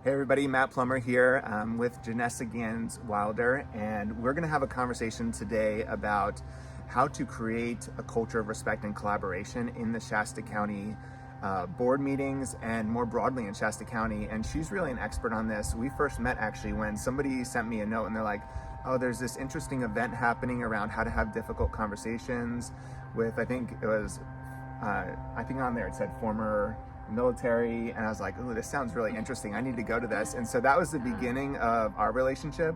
Hey everybody, Matt Plummer here with Janessa Gans Wilder, and we're going to have a conversation today about how to create a culture of respect and collaboration in the Shasta County board meetings and more broadly in Shasta County. And she's really an expert on this. We first met actually when somebody sent me a note and they're like, oh, there's this interesting event happening around how to have difficult conversations with, I think on there it said former military, and I was like, oh, this sounds really interesting. I need to go to this. And so that was the beginning of our relationship.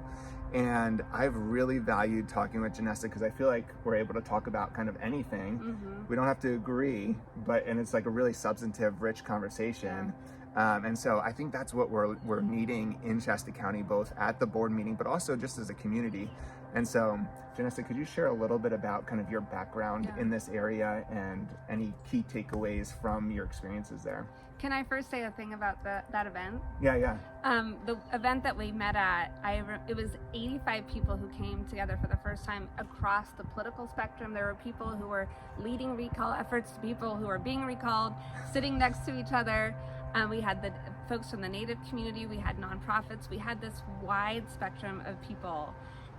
And I've really valued talking with Janessa because I feel like we're able to talk about kind of anything. Mm-hmm. We don't have to agree, and it's like a really substantive, rich conversation. And so I think that's what we're needing in Shasta County, both at the board meeting, but also just as a community. And so, Janessa, could you share a little bit about kind of your background in this area and any key takeaways from your experiences there? Can I first say a thing about that event? Yeah. The event that we met at, it was 85 people who came together for the first time across the political spectrum. There were people who were leading recall efforts to people who were being recalled, sitting next to each other. We had the folks from the Native community, we had nonprofits, we had this wide spectrum of people.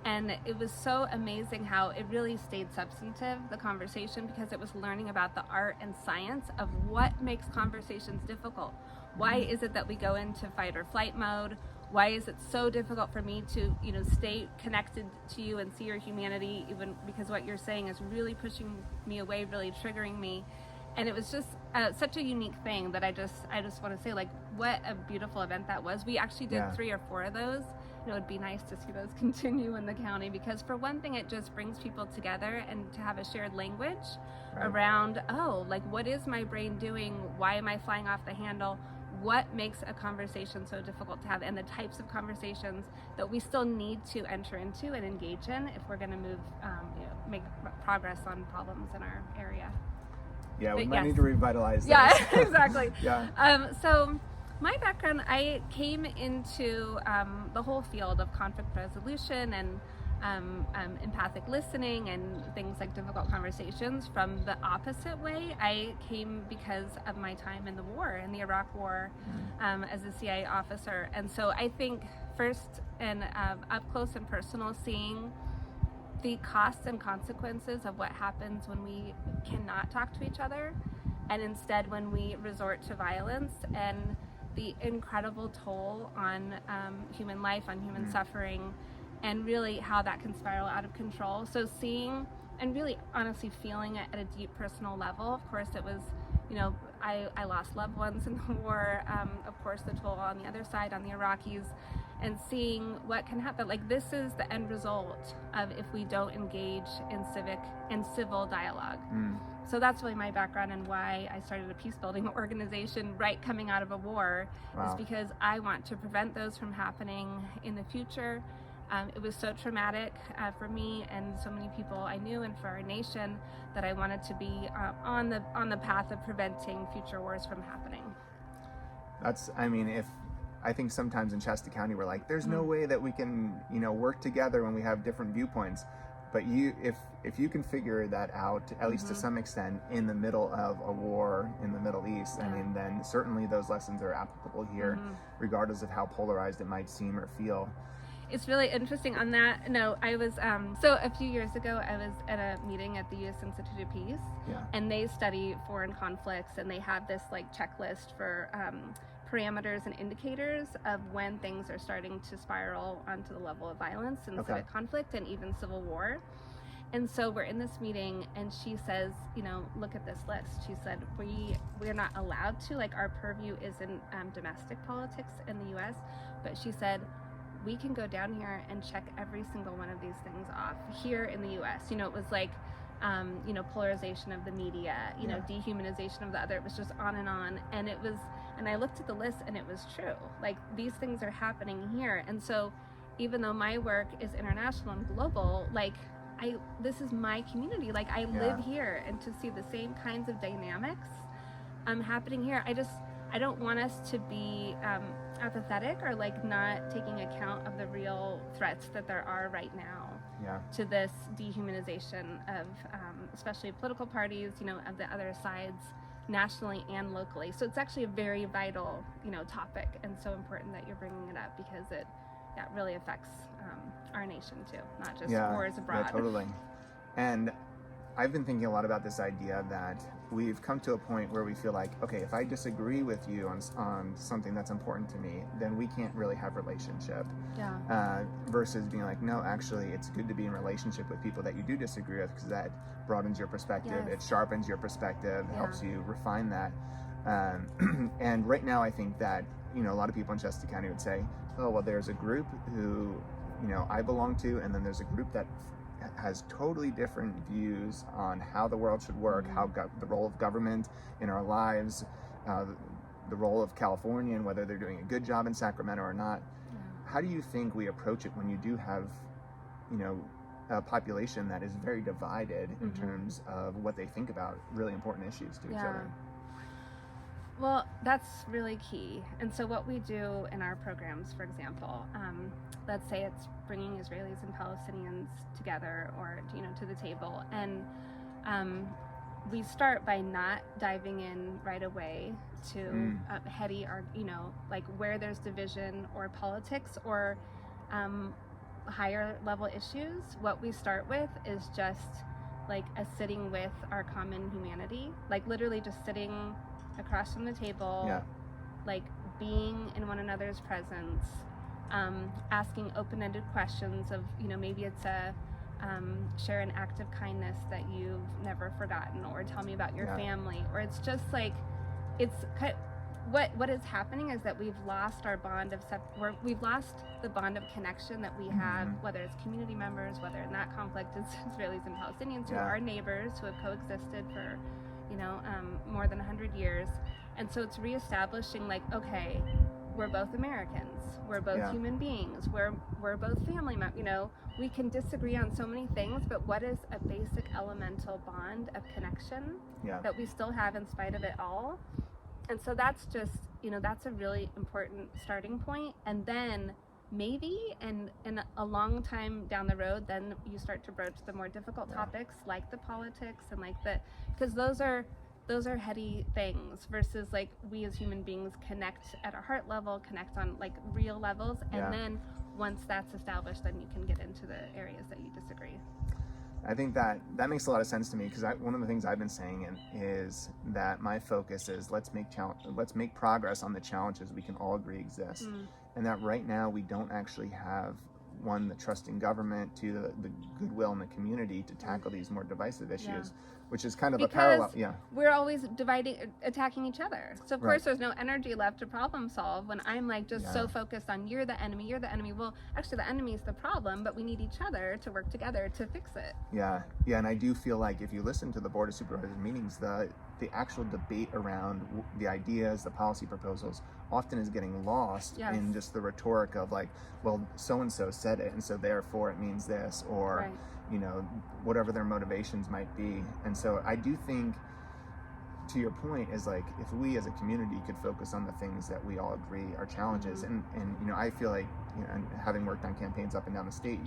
And it was so amazing how it really stayed substantive, the conversation, because it was learning about the art and science of what makes conversations difficult. Why is it that we go into fight or flight mode? Why is it so difficult for me to, stay connected to you and see your humanity, even because what you're saying is really pushing me away, really triggering me. And it was just such a unique thing that I just want to say, like, what a beautiful event that was. We actually did 3 or 4 of those. It would be nice to see those continue in the county because, for one thing, it just brings people together and to have a shared language around, what is my brain doing? Why am I flying off the handle? What makes a conversation so difficult to have, and the types of conversations that we still need to enter into and engage in if we're going to move, make progress on problems in our area. Yeah, we might need to revitalize this. Yeah, exactly. Yeah. My background, I came into the whole field of conflict resolution and empathic listening and things like difficult conversations from the opposite way. I came because of my time in the war, in the Iraq War, as a CIA officer. And so I think first and up close and personal, seeing the costs and consequences of what happens when we cannot talk to each other, and instead when we resort to violence, and the incredible toll on human life, on human suffering, and really how that can spiral out of control. So seeing and really honestly feeling it at a deep personal level. Of course, it was, I lost loved ones in the war. Of course, the toll on the other side, on the Iraqis, and seeing what can happen. Like, this is the end result of if we don't engage in civic and civil dialogue. So that's really my background and why I started a peace building organization right coming out of a war, is because I want to prevent those from happening in the future. It was so traumatic for me and so many people I knew, and for our nation, that I wanted to be on the path of preventing future wars from happening. I think sometimes in Shasta County we're like, there's no way that we can, work together when we have different viewpoints. But if you can figure that out, at least to some extent, in the middle of a war in the Middle East, then certainly those lessons are applicable here, regardless of how polarized it might seem or feel. It's really interesting on that. No, I was, so a few years ago, I was at a meeting at the Euphrates Institute of Peace, and they study foreign conflicts, and they have this checklist for parameters and indicators of when things are starting to spiral onto the level of violence and civic conflict and even civil war. And so we're in this meeting, and she says, look at this list. She said, we're not allowed to, our purview isn't domestic politics in the U.S., but she said, we can go down here and check every single one of these things off here in the U.S. It was like, polarization of the media, dehumanization of the other. It was just on. And I looked at the list, and it was true. These things are happening here. And so even though my work is international and global, this is my community. I live here, and to see the same kinds of dynamics happening here, I don't want us to be apathetic or not taking account of the real threats that there are right now to this dehumanization of especially political parties, of the other sides nationally and locally. So it's actually a very vital, topic, and so important that you're bringing it up, because it really affects our nation too, not just wars abroad. Yeah, totally. And I've been thinking a lot about this idea that we've come to a point where we feel like, okay, if I disagree with you on something that's important to me, then we can't really have relationship. Versus being like, no, actually, it's good to be in relationship with people that you do disagree with, because that broadens your perspective, it sharpens your perspective, helps you refine that. And right now, I think that, a lot of people in Shasta County would say, oh, well, there's a group who, I belong to, and then there's a group that has totally different views on how the world should work, how the role of government in our lives, the role of California, and whether they're doing a good job in Sacramento or not. How do you think we approach it when you do have, a population that is very divided in terms of what they think about really important issues to each other? Well, that's really key. And so what we do in our programs, for example, let's say it's bringing Israelis and Palestinians together, or, to the table. And we start by not diving in right away to heady, like where there's division or politics or higher level issues. What we start with is just like a sitting with our common humanity, like literally just sitting across from the table, like being in one another's presence, asking open-ended questions of, maybe it's a share an act of kindness that you've never forgotten, or tell me about your family, or it's just like, what is happening is that we've lost our bond of we've lost the bond of connection that we have, whether it's community members, whether in that conflict it's Israelis and Palestinians who are neighbors who have coexisted for more than 100 years. And so it's reestablishing, like, okay, we're both Americans, we're both human beings, we're both family members. We can disagree on so many things, but what is a basic elemental bond of connection that we still have in spite of it all? And so that's just, that's a really important starting point. And then maybe in a long time down the road, then you start to broach the more difficult topics, like the politics and because those are heady things, versus like we as human beings connect at our heart level, connect on like real levels, and then once that's established, then you can get into the areas that you disagree. I think that makes a lot of sense to me, because one of the things I've been saying is that my focus is let's make progress on the challenges we can all agree exist, and that right now we don't actually have the trust in government, to the goodwill in the community to tackle these more divisive issues, which is kind of a parallel. We're always attacking each other. So of course there's no energy left to problem solve when I'm like just so focused on you're the enemy. Well, actually the enemy is the problem, but we need each other to work together to fix it. And I do feel like if you listen to the Board of Supervisors meetings, the actual debate around the ideas, the policy proposals, often is getting lost in just the rhetoric of like, well, so-and-so said it, and so therefore it means this, or, whatever their motivations might be. And so I do think, to your point, is like, if we as a community could focus on the things that we all agree are challenges, and I feel like, and having worked on campaigns up and down the state,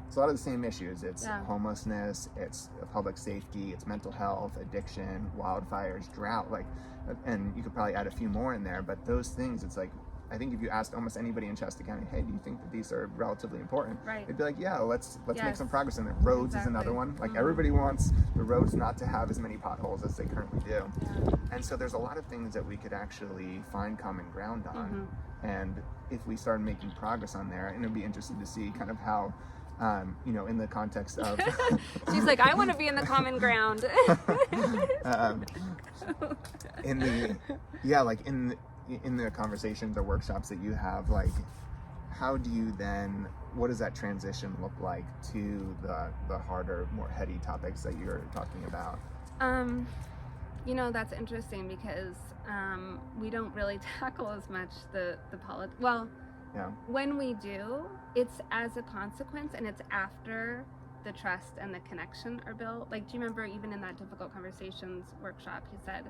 it's a lot of the same issues. It's homelessness, it's public safety, it's mental health, addiction, wildfires, drought, and you could probably add a few more in there, but those things, it's like, I think if you asked almost anybody in Shasta County, hey, do you think that these are relatively important? They'd be like, yeah, let's make some progress in there. Roads is another one. Like everybody wants the roads not to have as many potholes as they currently do. And so there's a lot of things that we could actually find common ground on. And if we started making progress on there, and it'd be interesting to see kind of how, in the context of... She's like, I want to be in the common ground. In the conversations or workshops that you have, like, how do you then, what does that transition look like to the harder, more heady topics that you're talking about? That's interesting, because we don't really tackle as much the politics. Well, when we do, it's as a consequence, and it's after the trust and the connection are built. Like, do you remember even in that difficult conversations workshop, he said,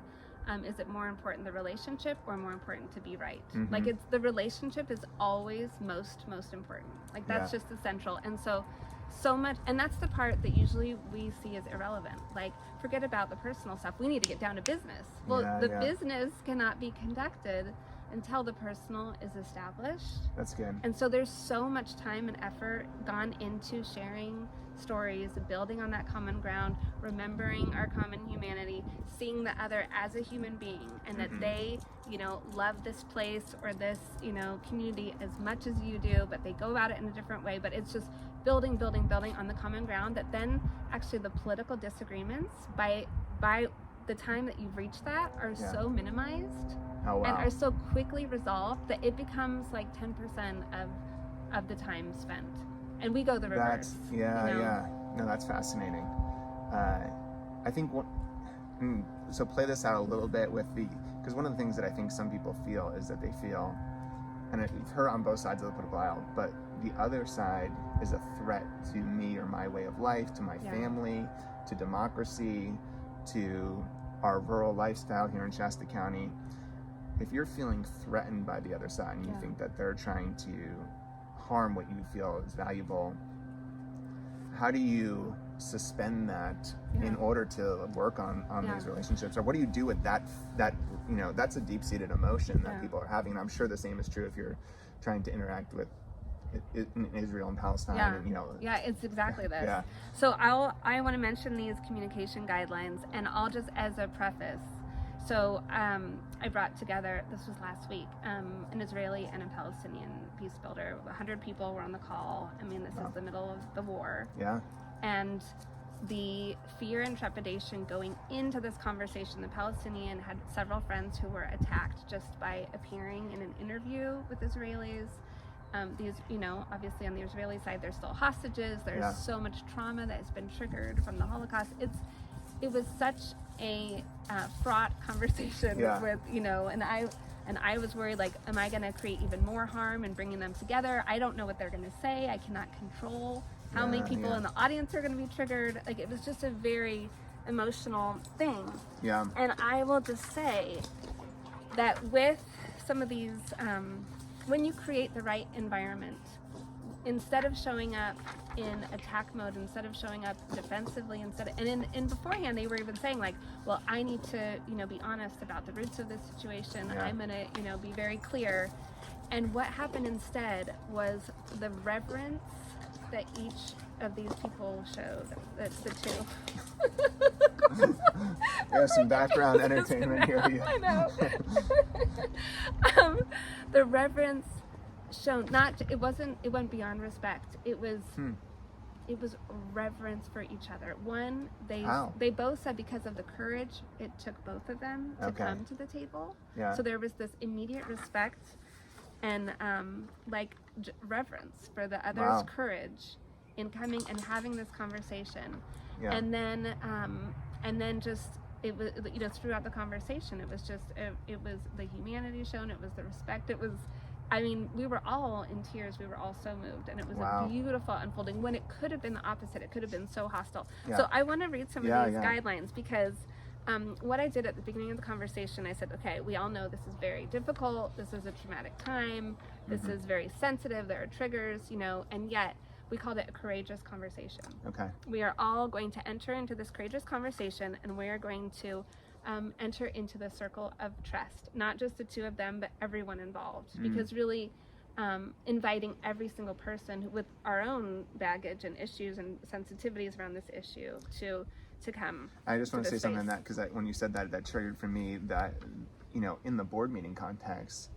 is it more important the relationship or more important to be right? Like, it's the relationship is always most important. Like, that's just essential. And so so much, and that's the part that usually we see as irrelevant. Like, forget about the personal stuff. We need to get down to business. Well, the business cannot be conducted until the personal is established. That's good. And so there's so much time and effort gone into sharing stories, building on that common ground, remembering our common humanity, seeing the other as a human being, and that they, you know, love this place or this, you know, community as much as you do, but they go about it in a different way. But it's just building on the common ground, that then actually the political disagreements by the time that you've reached that are so minimized and are so quickly resolved that it becomes like 10% of the time spent. And we go the reverse. No, that's fascinating. I think so play this out a little bit with because one of the things that I think some people feel is that they feel, and I've heard on both sides of the political aisle, but the other side is a threat to me or my way of life, to my family, to democracy, to our rural lifestyle here in Shasta County. If you're feeling threatened by the other side and you think that they're trying to harm what you feel is valuable, how do you suspend that in order to work on these relationships? Or what do you do with that you know, that's a deep-seated emotion that people are having. And I'm sure the same is true if you're trying to interact with in Israel and Palestine. And, you know, it's exactly this. So I want to mention these communication guidelines, and I'll just, as a preface, so I brought together, this was last week, an Israeli and a Palestinian peace builder. 100 people were on the call. I mean, this is the middle of the war. And the fear and trepidation going into this conversation, the Palestinian had several friends who were attacked just by appearing in an interview with Israelis. These, you know, obviously on the Israeli side, there's still hostages. There's so much trauma that has been triggered from the Holocaust. It was such a fraught conversation with, you know, and I was worried, like, am I going to create even more harm in bringing them together? I don't know what they're going to say. I cannot control how many people in the audience are going to be triggered. Like, it was just a very emotional thing. And I will just say that with some of these, when you create the right environment, instead of showing up in attack mode, instead of showing up defensively, and beforehand they were even saying, like, well, I need to, you know, be honest about the roots of this situation. I'm gonna, you know, be very clear. And what happened instead was the reverence that each of these people showed. That's the two. There's some background entertainment here. I know. The reverence shown, it went beyond respect. It was reverence for each other. One, they both said because of the courage it took both of them to come to the table. So there was this immediate respect and reverence for the other's courage in coming and having this conversation. And then just, it was, you know, throughout the conversation, it was just, it was the humanity shown, it was the respect, it was, I mean, we were all in tears, we were all so moved, and it was a beautiful unfolding when it could have been the opposite. It could have been so hostile. So I want to read some of these guidelines, because what I did at the beginning of the conversation, I said, okay, we all know this is very difficult, this is a traumatic time, this is very sensitive, there are triggers, you know, and yet we called it a courageous conversation. We are all going to enter into this courageous conversation, and we are going to enter into the circle of trust, not just the two of them, but everyone involved, because really inviting every single person with our own baggage and issues and sensitivities around this issue to come. I just want to say something on that, because when you said that, that triggered for me that, you know, in the board meeting context,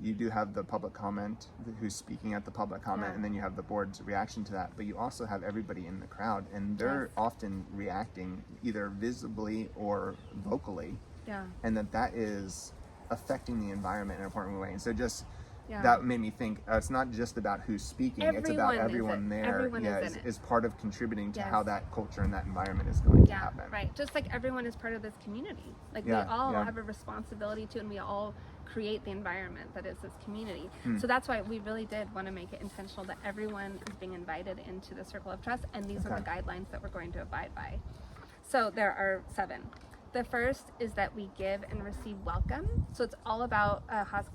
you do have the public comment, who's speaking at the public comment, and then you have the board's reaction to that, but you also have everybody in the crowd, and they're often reacting either visibly or vocally, and that is affecting the environment in an important way. And so just that made me think, it's not just about who's speaking, it's about everyone there is part of contributing to how that culture and that environment is going to happen. Just like everyone is part of this community. Like we all have a responsibility to, and we all create the environment that is this community. So that's why we really did want to make it intentional that everyone is being invited into the circle of trust, and these are the guidelines that we're going to abide by. So there are 7. The first is that we give and receive welcome. So it's all about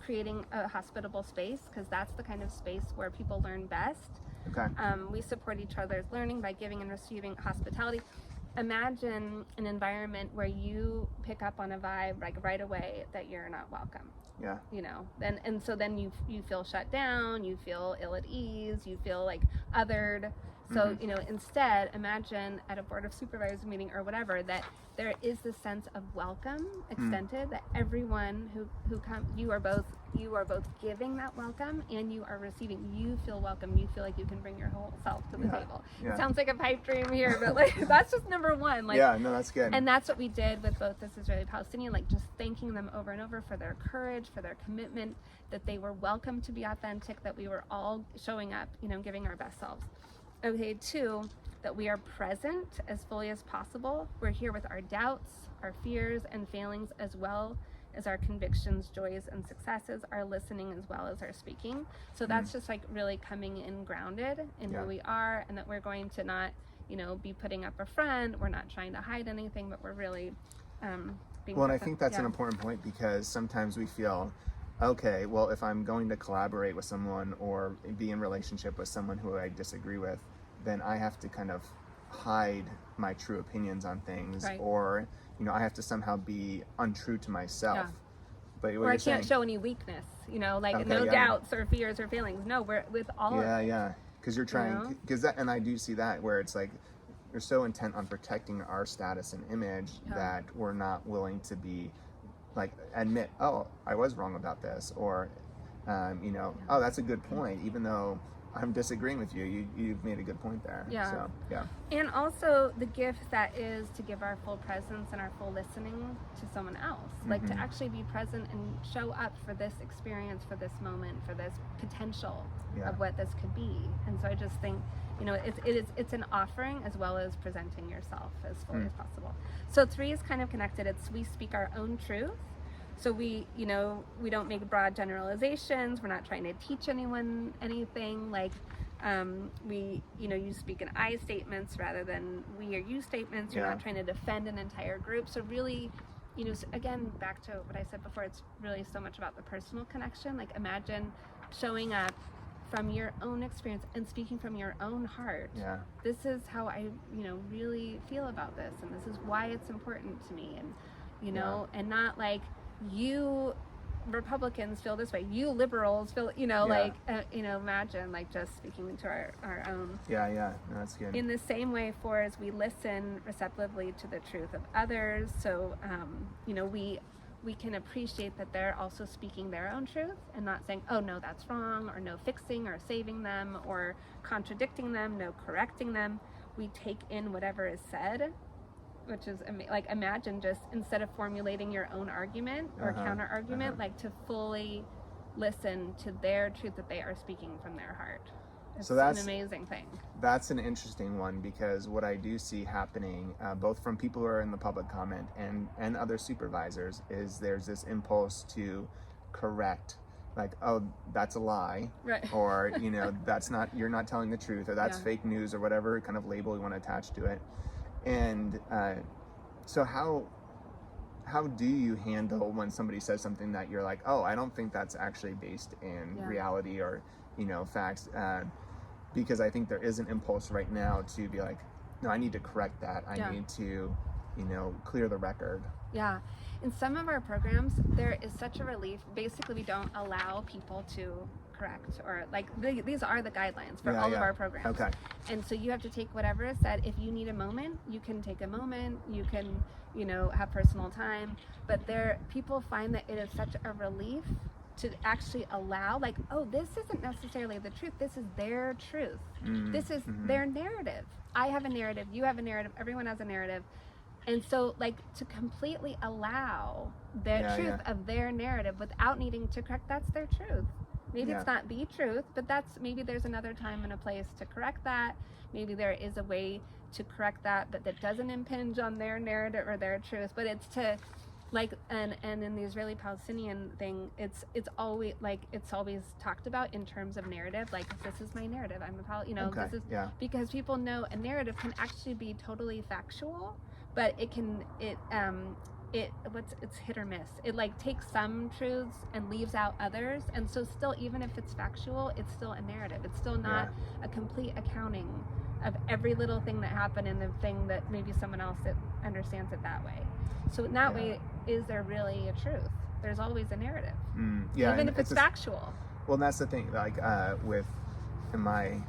creating a hospitable space, because that's the kind of space where people learn best. Okay. We support each other's learning by giving and receiving hospitality. Imagine an environment where you pick up on a vibe like right away that you're not welcome. Yeah. You know, and so then you feel shut down, you feel ill at ease, you feel like othered. So, you know, instead, imagine at a board of supervisors meeting or whatever that there is this sense of welcome extended, that everyone who comes, you are both giving that welcome and you are receiving. You feel welcome. You feel like you can bring your whole self to the table. Yeah. It sounds like a pipe dream here, but like that's just number one. Like, yeah, no, that's good. And that's what we did with both this Israeli-Palestinian, like just thanking them over and over for their courage, for their commitment, that they were welcome to be authentic, that we were all showing up, you know, giving our best selves. Okay, 2, that we are present as fully as possible. We're here with our doubts, our fears and failings, as well as our convictions, joys and successes, our listening as well as our speaking. So that's just like really coming in grounded in who we are, and that we're going to not, you know, be putting up a front. We're not trying to hide anything, but we're really being well, present. and I think that's an important point, because sometimes we feel, okay, well, if I'm going to collaborate with someone or be in relationship with someone who I disagree with, then I have to kind of hide my true opinions on things, or, you know, I have to somehow be untrue to myself. Yeah. But or I can't show any weakness, you know, like doubts or fears or feelings. No, we're with all of it. Yeah, because you're trying, because that, and I do see that where it's like, you're so intent on protecting our status and image that we're not willing to be like admit, oh, I was wrong about this, or you know, oh, that's a good point, even though I'm disagreeing with you. You've made a good point there. Yeah. So, yeah. And also the gift that is to give our full presence and our full listening to someone else. Like to actually be present and show up for this experience, for this moment, for this potential of what this could be. And so I just think, you know, it's an offering as well as presenting yourself as fully as possible. So 3 is kind of connected. It's we speak our own truth. So we, you know, we don't make broad generalizations. We're not trying to teach anyone anything. Like, we, you know, you speak in I statements rather than we or you statements. You're not trying to defend an entire group. So really, you know, again, back to what I said before, it's really so much about the personal connection. Like, imagine showing up from your own experience and speaking from your own heart. Yeah. This is how I, you know, really feel about this, and this is why it's important to me, and, you know, and not like, you Republicans feel this way, you liberals feel, you know, like, you know, imagine like just speaking into our own. No, that's good. In the same way, 4 is we listen receptively to the truth of others. So, you know, we can appreciate that they're also speaking their own truth and not saying, oh no, that's wrong, or no fixing or saving them or contradicting them, no correcting them. We take in whatever is said, which is like, imagine just instead of formulating your own argument or counter argument, like to fully listen to their truth that they are speaking from their heart. It's an amazing thing. That's an interesting one, because what I do see happening, both from people who are in the public comment and other supervisors, is there's this impulse to correct, like, oh, that's a lie, or, you know, that's not, you're not telling the truth, or that's fake news, or whatever kind of label you want to attach to it. And so how do you handle when somebody says something that you're like, oh, I don't think that's actually based in reality or, you know, facts, because I think there is an impulse right now to be like, no, I need to correct that. I need to, you know, clear the record. Yeah. In some of our programs, there is such a relief. Basically, we don't allow people to correct, or like these are the guidelines for all of our programs. Okay. And so you have to take whatever is said. If you need a moment, you can take a moment. You can, you know, have personal time. But people find that it is such a relief to actually allow, like, oh, this isn't necessarily the truth. This is their truth. This is their narrative. I have a narrative. You have a narrative. Everyone has a narrative. And so, like, to completely allow the truth of their narrative without needing to correct, that's their truth. Maybe it's not the truth, but maybe there's another time and a place to correct that. Maybe there is a way to correct that, but that doesn't impinge on their narrative or their truth. But it's to, like, and in the Israeli-Palestinian thing, it's always talked about in terms of narrative. Like, this is my narrative. This is because people know a narrative can actually be totally factual, but it's hit or miss. It like takes some truths and leaves out others, and so still, even if it's factual, it's still a narrative. It's still not a complete accounting of every little thing that happened and the thing that maybe someone else that understands it that way. So in that way, is there really a truth? There's always a narrative, even if it's factual. Well, and that's the thing. Like in my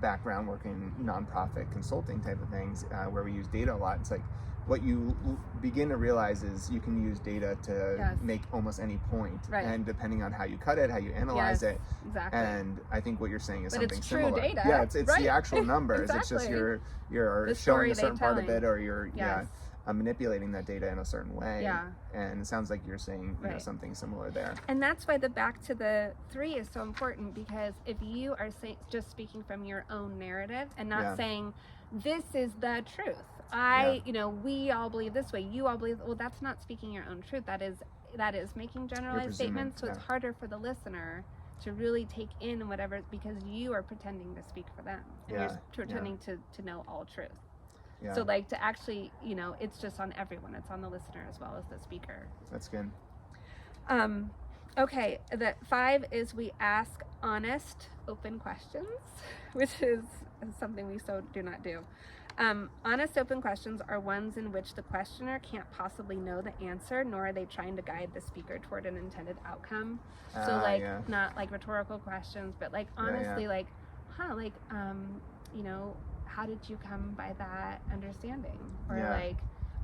background, working nonprofit consulting type of things, where we use data a lot. It's like what you begin to realize is you can use data to make almost any point, and depending on how you cut it, how you analyze it, exactly. And I think what you're saying is but something it's true similar. Data, yeah, it's the actual numbers. Exactly. It's just you're showing a certain part of it, or you're manipulating that data in a certain way. And it sounds like you're saying something similar there. And that's why the back to the 3 is so important, because if you are just speaking from your own narrative and not saying this is the truth, we all believe this way, you all believe, well, that's not speaking your own truth. That is making generalized statements. So it's harder for the listener to really take in whatever, because you are pretending to speak for them, and you're pretending to know all truth. So like to actually, it's just on everyone. It's on the listener as well as the speaker. That's good. Okay, the 5 is we ask honest, open questions, which is something we so do not do. Honest, open questions are ones in which the questioner can't possibly know the answer, nor are they trying to guide the speaker toward an intended outcome. So not like rhetorical questions, but like honestly, like, how did you come by that understanding? Or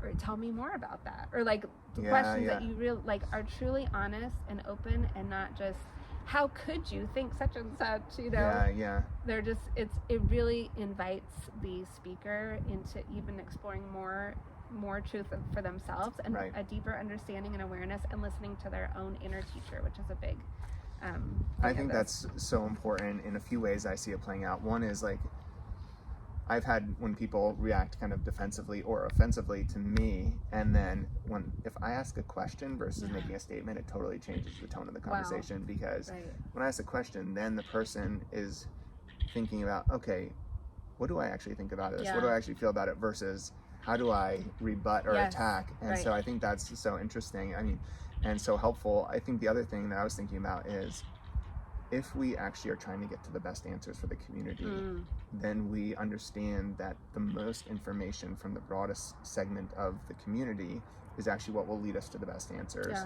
or tell me more about that. Or like the questions that you really like are truly honest and open, and not just, how could you think such and such, They're just, it really invites the speaker into even exploring more truth for themselves, and a deeper understanding and awareness, and listening to their own inner teacher, which is a big I think that's so important in a few ways. I see it playing out. One is like, I've had when people react kind of defensively or offensively to me, and then if I ask a question versus making a statement, it totally changes the tone of the conversation. Because when I ask a question, then the person is thinking about, okay, what do I actually think about this? What do I actually feel about it? Versus how do I rebut or attack? And so I think that's so interesting. I mean, and so helpful. I think the other thing that I was thinking about is, if we actually are trying to get to the best answers for the community, then we understand that the most information from the broadest segment of the community is actually what will lead us to the best answers.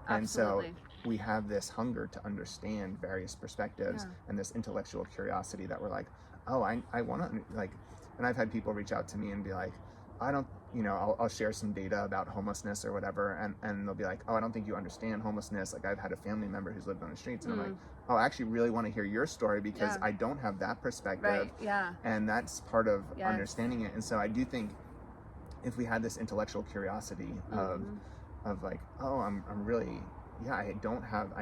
And so we have this hunger to understand various perspectives and this intellectual curiosity that we're like, oh, I want to, like, and I've had people reach out to me and be like, I don't, I'll share some data about homelessness or whatever, and they'll be like, oh, I don't think you understand homelessness. Like, I've had a family member who's lived on the streets, and I'm like, oh, I actually really want to hear your story, because I don't have that perspective. And that's part of understanding it. And so I do think if we had this intellectual curiosity of like, oh, I'm really, I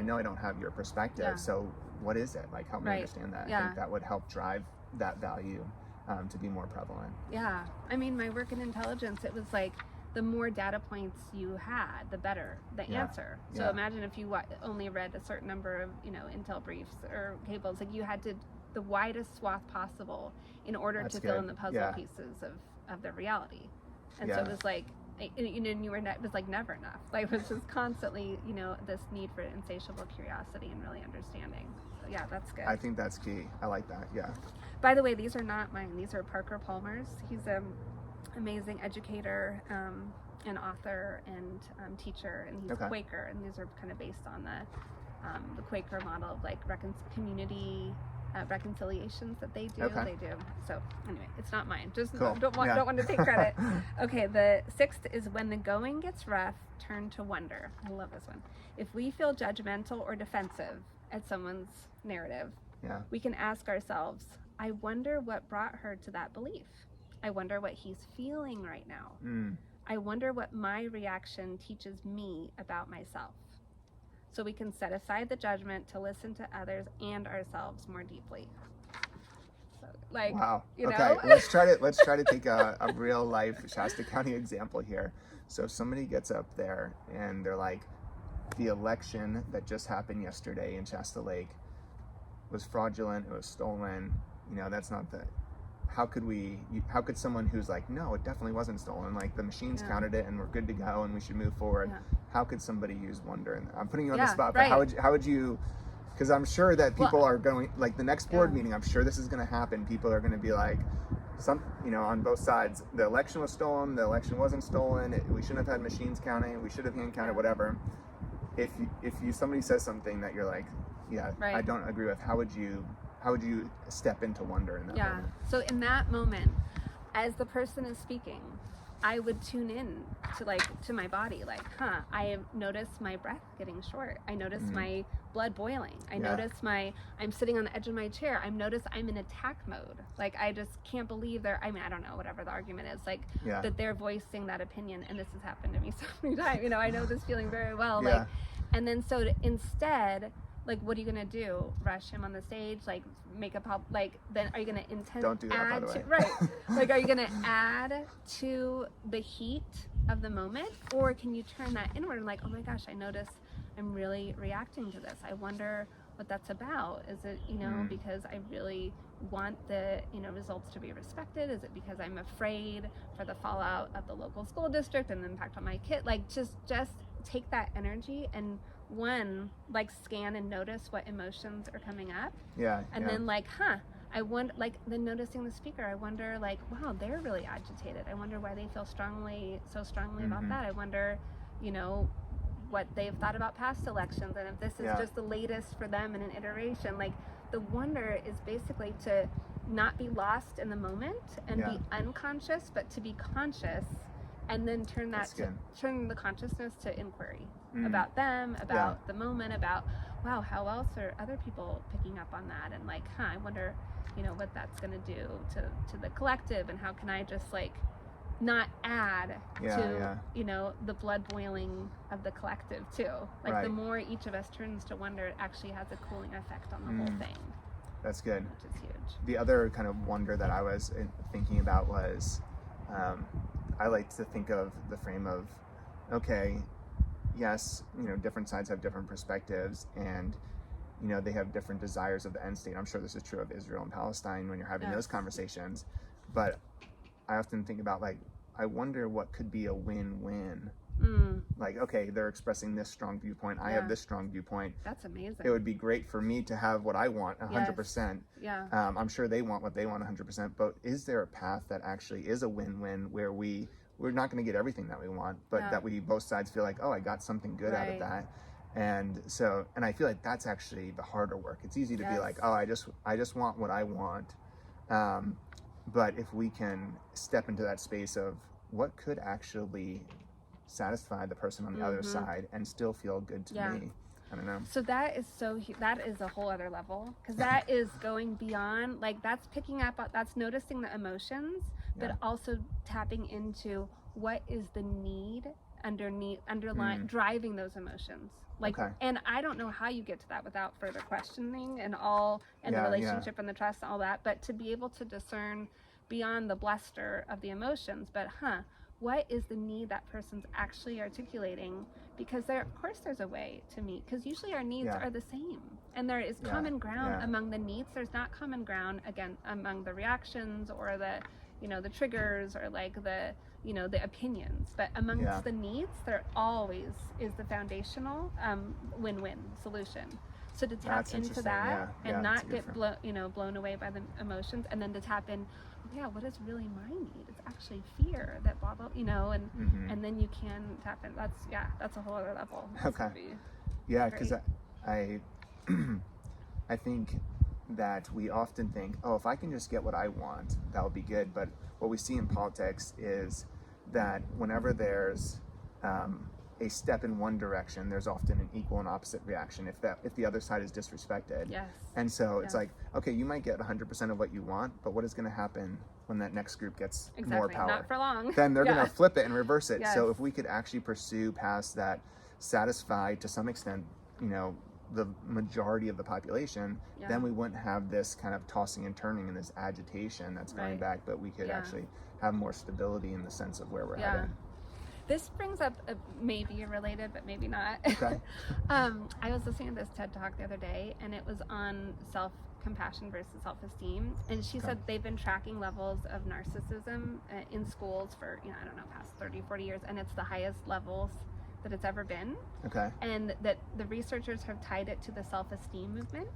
know I don't have your perspective. So what is it? Like, help me understand that. I think that would help drive that value to be more prevalent. I mean, my work in intelligence, it was like, the more data points you had, the better the answer. So imagine if you only read a certain number of, intel briefs or cables, like you had to, the widest swath possible in order to fill in the puzzle pieces of the reality. And so it was like, it was like never enough. Like, it was just constantly, this need for insatiable curiosity and really understanding. So that's good. I think that's key. I like that. By the way, these are not mine. These are Parker Palmer's. He's amazing educator and author and teacher, and he's Quaker, and these are kind of based on the Quaker model of like community reconciliations that they do. They do. So anyway, it's not mine. Just don't want to take credit. Okay, the 6th is when the going gets rough, turn to wonder. I love this one. If we feel judgmental or defensive at someone's narrative, we can ask ourselves, I wonder what brought her to that belief. I wonder what he's feeling right now. I wonder what my reaction teaches me about myself. So we can set aside the judgment to listen to others and ourselves more deeply. So, like, wow. Okay, let's try to take a real life Shasta County example here. So if somebody gets up there and they're like, the election that just happened yesterday in Shasta Lake was fraudulent, it was stolen, that's not how could someone who's like, no, it definitely wasn't stolen, like the machines counted it and we're good to go and we should move forward. How could somebody use wonder? And I'm putting you on the spot, but how would you, because I'm sure that people are going, like the next board meeting, I'm sure this is going to happen. People are going to be like, on both sides, the election was stolen, the election wasn't stolen, we shouldn't have had machines counting, we should have hand counted, whatever. If somebody says something that you're like, I don't agree with, how would you step into wonder in that moment? So in that moment, as the person is speaking, I would tune in to my body, I have noticed my breath getting short. I noticed my blood boiling. I noticed I'm sitting on the edge of my chair. I'm in attack mode. Like, I just can't believe I don't know, whatever the argument is, that they're voicing that opinion. And this has happened to me so many times. I know this feeling very well. And then instead, what are you gonna do? Rush him on the stage? Make a pop? Then are you gonna Don't do that, by the way. Right. Are you gonna add to the heat of the moment, or can you turn that inward and oh my gosh, I notice I'm really reacting to this. I wonder what that's about. Is it because I really want the results to be respected? Is it because I'm afraid for the fallout of the local school district and the impact on my kid? Just take that energy and scan and notice what emotions are coming up. And then I wonder, then noticing the speaker, I wonder wow, they're really agitated. I wonder why they feel so strongly about that. I wonder, what they've thought about past elections, and if this is just the latest for them in an iteration. The wonder is basically to not be lost in the moment and be unconscious, but to be conscious, and then turn the consciousness to inquiry about them, about the moment, about wow, how else are other people picking up on that, and I wonder, what that's going to do to the collective, and how can I just not add to the blood boiling of the collective too. The more each of us turns to wonder, it actually has a cooling effect on the whole thing. That's good. Which is huge. The other kind of wonder that I was thinking about was, I like to think of the frame of, okay, yes, different sides have different perspectives, and they have different desires of the end state. I'm sure this is true of Israel and Palestine when you're having those conversations, but I often think about I wonder what could be a win-win. Okay, they're expressing this strong viewpoint, I have this strong viewpoint. That's amazing. It would be great for me to have what I want 100%. I'm sure they want what they want 100%, but is there a path that actually is a win-win where we're not going to get everything that we want, but that we both sides feel oh, I got something good out of that. And I feel that's actually the harder work. It's easy to be oh, I just want what I want. But if we can step into that space of what could actually satisfy the person on the other side and still feel good to me, I don't know. So that is a whole other level, because that is going beyond, that's picking up, that's noticing the emotions, but also tapping into what is the need underlying driving those emotions. And I don't know how you get to that without further questioning and the relationship and the trust and all that, but to be able to discern beyond the bluster of the emotions, but what is the need that person's actually articulating? Because of course there's a way to meet, because usually our needs are the same, and there is common ground among the needs. There's not common ground again among the reactions or the the triggers or the opinions, but amongst the needs, there always is the foundational win-win solution. So to tap into that and not get blown away by the emotions, and then to tap in, what is really my need? It's actually fear that blah blah, and then you can tap in. That's a whole other level. Because I think that we often think, oh, if I can just get what I want, that will be good. But what we see in politics is that whenever there's a step in one direction, there's often an equal and opposite reaction if the other side is disrespected. And so it's okay, you might get 100% of what you want, but what is going to happen when that next group gets more power? Not for long. Then they're going to flip it and reverse it. So if we could actually pursue paths that satisfy to some extent, the majority of the population, then we wouldn't have this kind of tossing and turning and this agitation that's going back, but we could actually have more stability in the sense of where we're headed. This brings up maybe related, but maybe not. I was listening to this TED Talk the other day, and it was on compassion versus self-esteem. And she said they've been tracking levels of narcissism in schools for, I don't know, past 30, 40 years, and it's the highest levels that it's ever been. Okay. And that the researchers have tied it to the self-esteem movement,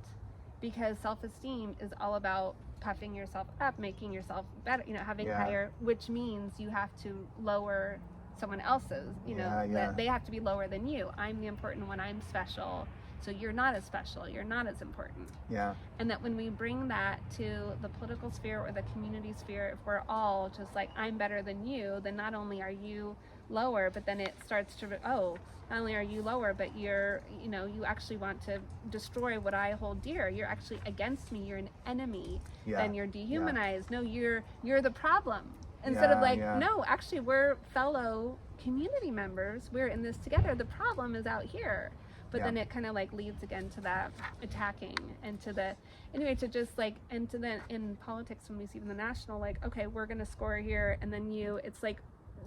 because self-esteem is all about puffing yourself up, making yourself better, having higher, which means you have to lower someone else's, that they have to be lower than you. I'm the important one, I'm special, so you're not as special, you're not as important. Yeah. And that when we bring that to the political sphere or the community sphere, if we're all just like, I'm better than you, then not only are you lower, but then it starts to, not only are you lower, but you're, you actually want to destroy what I hold dear. You're actually against me, you're an enemy, then you're dehumanized. No, you're the problem. Instead of no, actually we're fellow community members, we're in this together. The problem is out here. But then it kind of leads again to that attacking and to the, to just and to then in politics when we see in the national, okay, we're going to score here. And then it's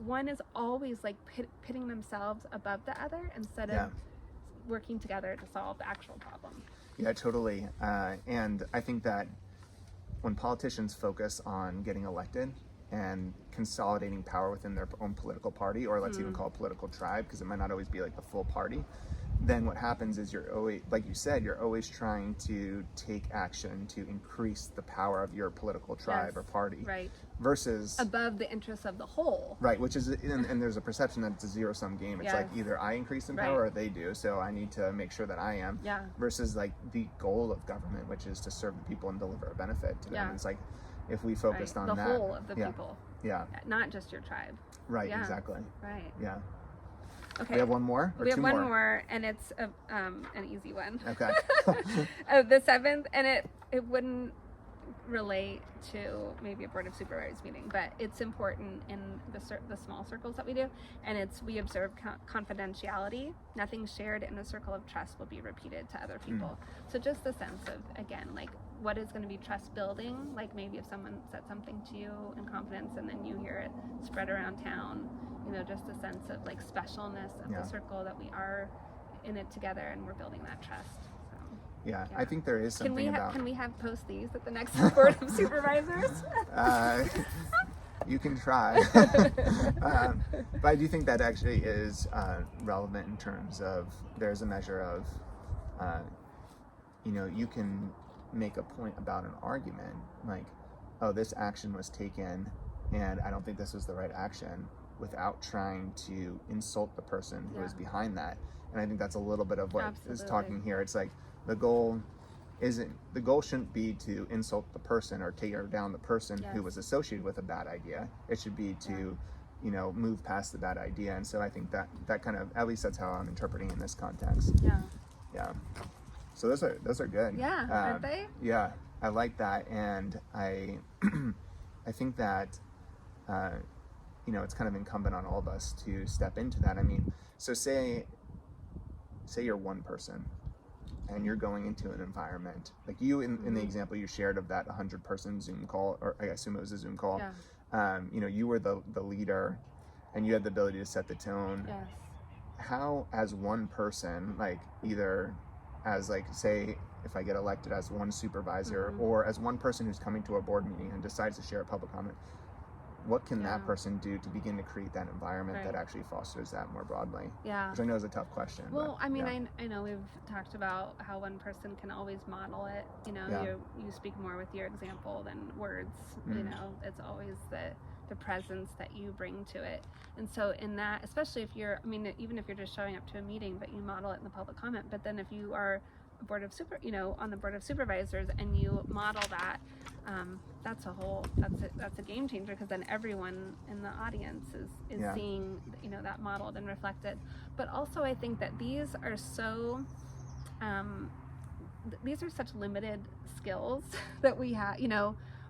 one is always pitting themselves above the other instead of working together to solve the actual problem. Yeah, totally. And I think that when politicians focus on getting elected and consolidating power within their own political party, or let's even call it political tribe, because it might not always be the full party, then what happens is you're always, like you said, you're always trying to take action to increase the power of your political tribe or party. Right. Versus above the interests of the whole. Right, which is, and there's a perception that it's a zero-sum game. It's either I increase in power or they do, so I need to make sure that I am. Yeah. Versus the goal of government, which is to serve the people and deliver a benefit to them. It's if we focused on the that. The whole of the people. Yeah. Not just your tribe. Right, exactly. Right. Yeah. Okay. We have one more? Or we have two one more? more, and it's an easy one. Okay. The 7th, and it wouldn't relate to maybe a Board of Supervisors meeting, but it's important in the small circles that we do, and we observe confidentiality. Nothing shared in a circle of trust will be repeated to other people. So just the sense of, again, what is going to be trust building, maybe if someone said something to you in confidence and then you hear it spread around town, just a sense of specialness of the circle, that we are in it together and we're building that trust. So, yeah, I think there is something Can we have post these at the next Board of Supervisors? You can try. But I do think that actually is relevant in terms of there's a measure of, you can make a point about an argument, this action was taken and I don't think this was the right action, without trying to insult the person who is behind that. And I think that's a little bit of what is talking here. It's the goal shouldn't be to insult the person or tear down the person who was associated with a bad idea. It should be to move past the bad idea. And so I think that kind of, at least that's how I'm interpreting in this context. Yeah. So those are good. Yeah, aren't they? Yeah, I like that. And I think that it's kind of incumbent on all of us to step into that. I mean, so say you're one person and you're going into an environment like you in the example you shared of that 100-person Zoom call, or I assume it was a Zoom call. You were the leader and you had the ability to set the tone. Yes. How, as one person, either as say if I get elected as one supervisor or as one person who's coming to a board meeting and decides to share a public comment, what can that person do to begin to create that environment that actually fosters that more broadly? Yeah. Which I know is a tough question. Well, but, I mean, I know we've talked about how one person can always model it. You speak more with your example than words. It's always the presence that you bring to it. And so in that, especially if even if you're just showing up to a meeting, but you model it in the public comment, but then if you are on the Board of Supervisors and you model that, that's a game changer, because then everyone in the audience is seeing that modeled and reflected. But also I think that these are such limited skills that we have.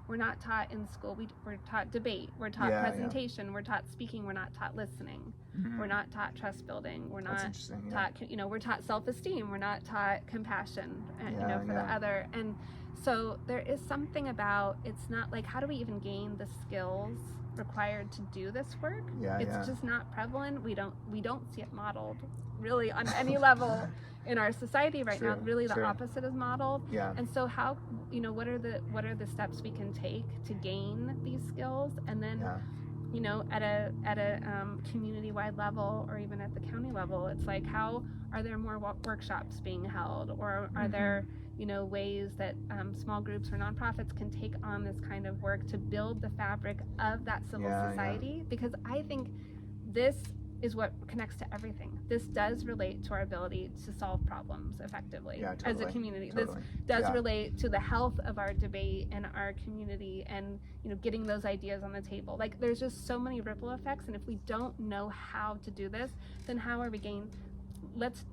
We're not taught in school. We're taught debate. We're taught presentation. We're taught speaking. We're not taught listening. We're not taught trust building. We're not taught, we're taught self-esteem. We're not taught compassion, for the other. And so there is something about, it's not how do we even gain the skills required to do this work? It's just not prevalent. We don't see it modeled. really on any level in our society right now. Really the True. opposite is modeled. Yeah. And so how, what are the steps we can take to gain these skills? And then at a community-wide level, or even at the county level, it's like, how are there more workshops being held, or are there ways that small groups or nonprofits can take on this kind of work to build the fabric of that civil society? Because I think this is what connects to everything. This does relate to our ability to solve problems effectively as a community. This does relate to the health of our debate and our community, and getting those ideas on the table. Like, there's just so many ripple effects, and if we don't know how to do this, then how are we let's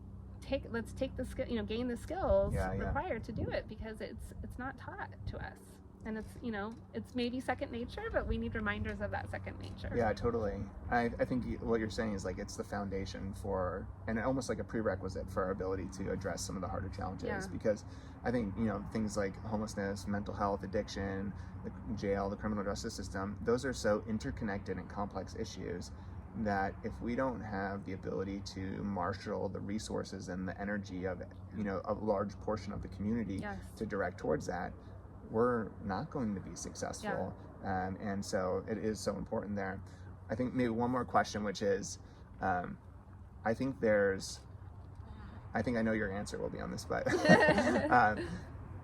take the skill, gain the skills required to do it, because it's not taught to us. And it's maybe second nature, but we need reminders of that second nature. Yeah, totally. I think what you're saying is, like, it's the foundation for, and almost like a prerequisite for our ability to address some of the harder challenges. Because I think, things like homelessness, mental health, addiction, the jail, the criminal justice system, those are so interconnected and complex issues that if we don't have the ability to marshal the resources and the energy of, a large portion of the community to direct towards that, we're not going to be successful. And so it is so important there. I think maybe one more question, which is, I think I know your answer will be on this, but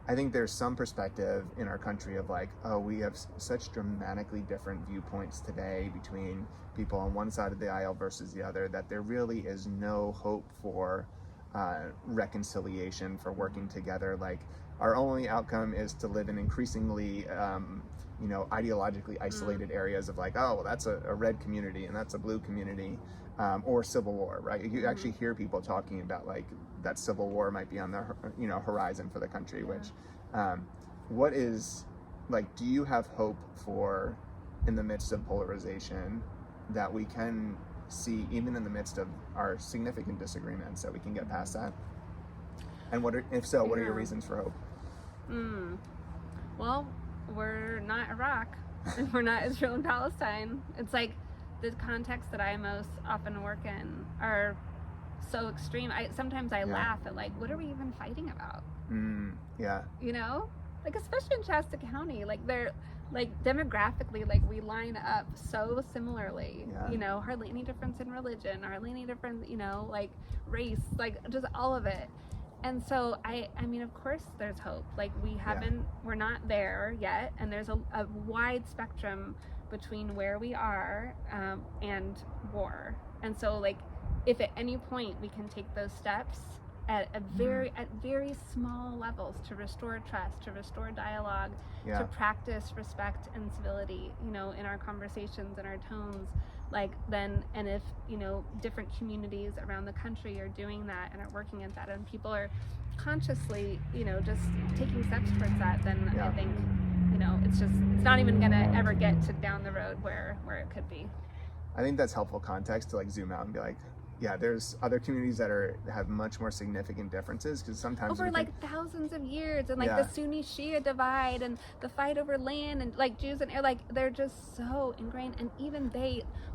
I think there's some perspective in our country of like, oh, we have such dramatically different viewpoints today between people on one side of the aisle versus the other, that there really is no hope for reconciliation, for working together. Like, our only outcome is to live in increasingly, ideologically isolated areas of like, oh, well, that's a red community and that's a blue community, or civil war, right? You actually hear people talking about like that civil war might be on the horizon for the country. Which, what is, like, do you have hope for, in the midst of polarization, that we can see, even in the midst of our significant disagreements, that we can get past that? And if so, what are your reasons for hope? Well, we're not Iraq, and we're not Israel and Palestine. It's like the context that I most often work in are so extreme. Sometimes I laugh at, like, what are we even fighting about? Like, especially in Shasta County, like, they're like demographically, like, we line up so similarly. Hardly any difference in religion, hardly any difference, like race, like just all of it. And so I mean, of course there's hope. Like, we're not there yet, and there's a wide spectrum between where we are and war. And so, like, if at any point we can take those steps at very small levels to restore trust, to restore dialogue, to practice respect and civility, in our conversations and our tones, like, then, and if different communities around the country are doing that and are working at that, and people are consciously just taking steps towards that, then I think it's not even gonna ever get to down the road where it could be. I think that's helpful context to, like, zoom out and be like, there's other communities that have much more significant differences, because sometimes over like thousands of years, and like the Sunni Shia divide and the fight over land, and like Jews and like, they're just so ingrained. And even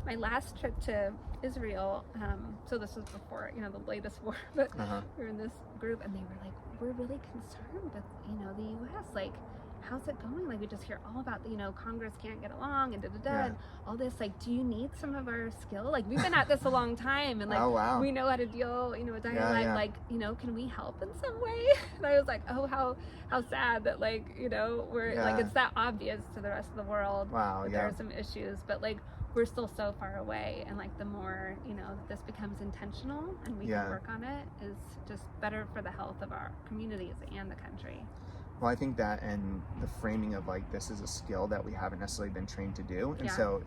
my last trip to Israel, so this was before the latest war, but we were in this group, and they were like, we're really concerned with the U.S. like, how's it going? Like, we just hear all about Congress can't get along and and all this. Like, do you need some of our skill? Like, we've been at this a long time, and like, we know how to deal with dialogue. Like, can we help in some way? And I was like, oh, how sad that like we're like, it's that obvious to the rest of the world. There are some issues, but like, we're still so far away, and like, the more this becomes intentional and we can work on it, is just better for the health of our communities and the country. Well, I think that, and the framing of like, this is a skill that we haven't necessarily been trained to do, and so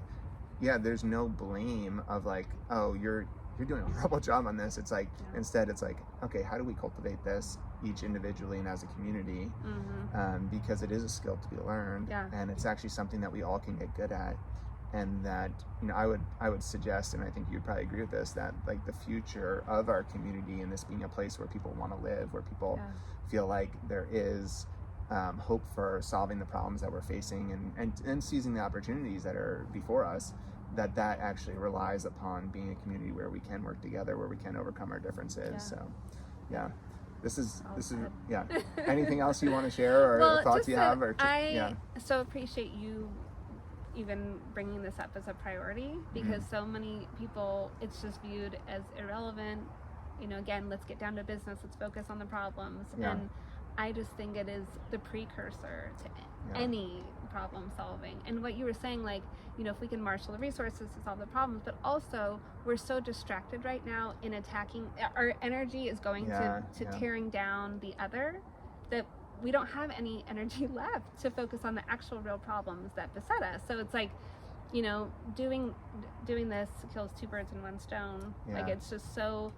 there's no blame of like, oh, you're doing a horrible job on this. It's like, instead it's like, okay, how do we cultivate this each individually and as a community, because it is a skill to be learned, and it's actually something that we all can get good at. And that, I would suggest, and I think you'd probably agree with this, that like, the future of our community, and this being a place where people want to live, where people feel like there is hope for solving the problems that we're facing, and seizing the opportunities that are before us, that actually relies upon being a community where we can work together, where we can overcome our differences. Yeah. So, yeah. This is Good. yeah. Anything else you want to share, or Well, thoughts just you that have, or I so appreciate you even bringing this up as a priority, because so many people, it's just viewed as irrelevant. You know, again, let's get down to business, let's focus on the problems. And I just think it is the precursor to any problem solving. And what you were saying, like, you know, if we can marshal the resources to solve the problems, but also we're so distracted right now in attacking, our energy is going to tearing down the other, that we don't have any energy left to focus on the actual real problems that beset us. So it's like, you know, doing this kills two birds in one stone. Like, it's just so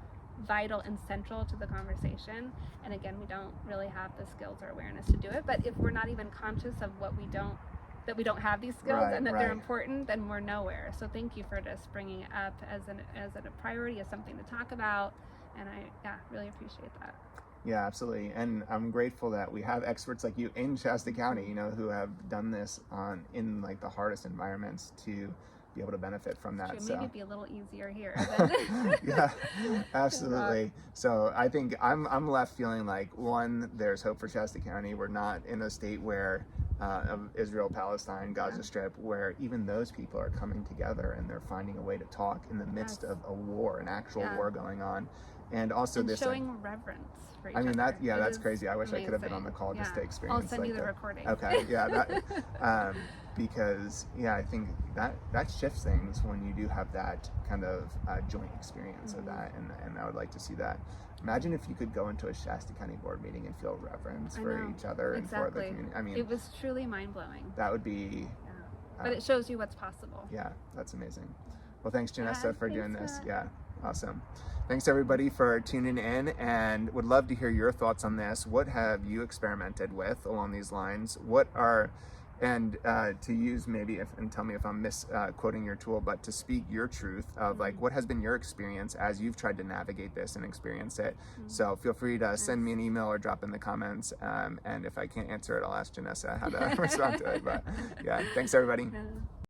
vital and central to the conversation. And again, we don't really have the skills or awareness to do it. But if we're not even conscious of that we don't have these skills and that they're important, then we're nowhere. So thank you for just bringing it up as a priority, as something to talk about. And I really appreciate that. Yeah, absolutely. And I'm grateful that we have experts like you in Shasta County, you know, who have done this in like the hardest environments to be able to benefit from that. Maybe it'd be a little easier here. Yeah, absolutely. So I think I'm left feeling like, one, there's hope for Shasta County. We're not in a state where of Israel, Palestine, Gaza Strip, where even those people are coming together and they're finding a way to talk in the midst of a war, an actual war going on. And also this showing reverence for each I mean, other. that's crazy. I wish I could have been on the call just to experience. I'll send you the recording. Okay, because I think that shifts things when you do have that kind of joint experience of that, and I would like to see that. Imagine if you could go into a Shasta County board meeting and feel reverence for each other and for the community. I mean, it was truly mind-blowing. That would be. But it shows you what's possible. Yeah, that's amazing. Well, thanks, Janessa, for doing this. Yeah, awesome. Thanks, everybody, for tuning in, and would love to hear your thoughts on this. What have you experimented with along these lines? To use maybe, and tell me if I'm misquoting your tool, but to speak your truth of like what has been your experience as you've tried to navigate this and experience it. So feel free to send me an email or drop in the comments. And if I can't answer it, I'll ask Janessa how to respond to it. But yeah, thanks, everybody.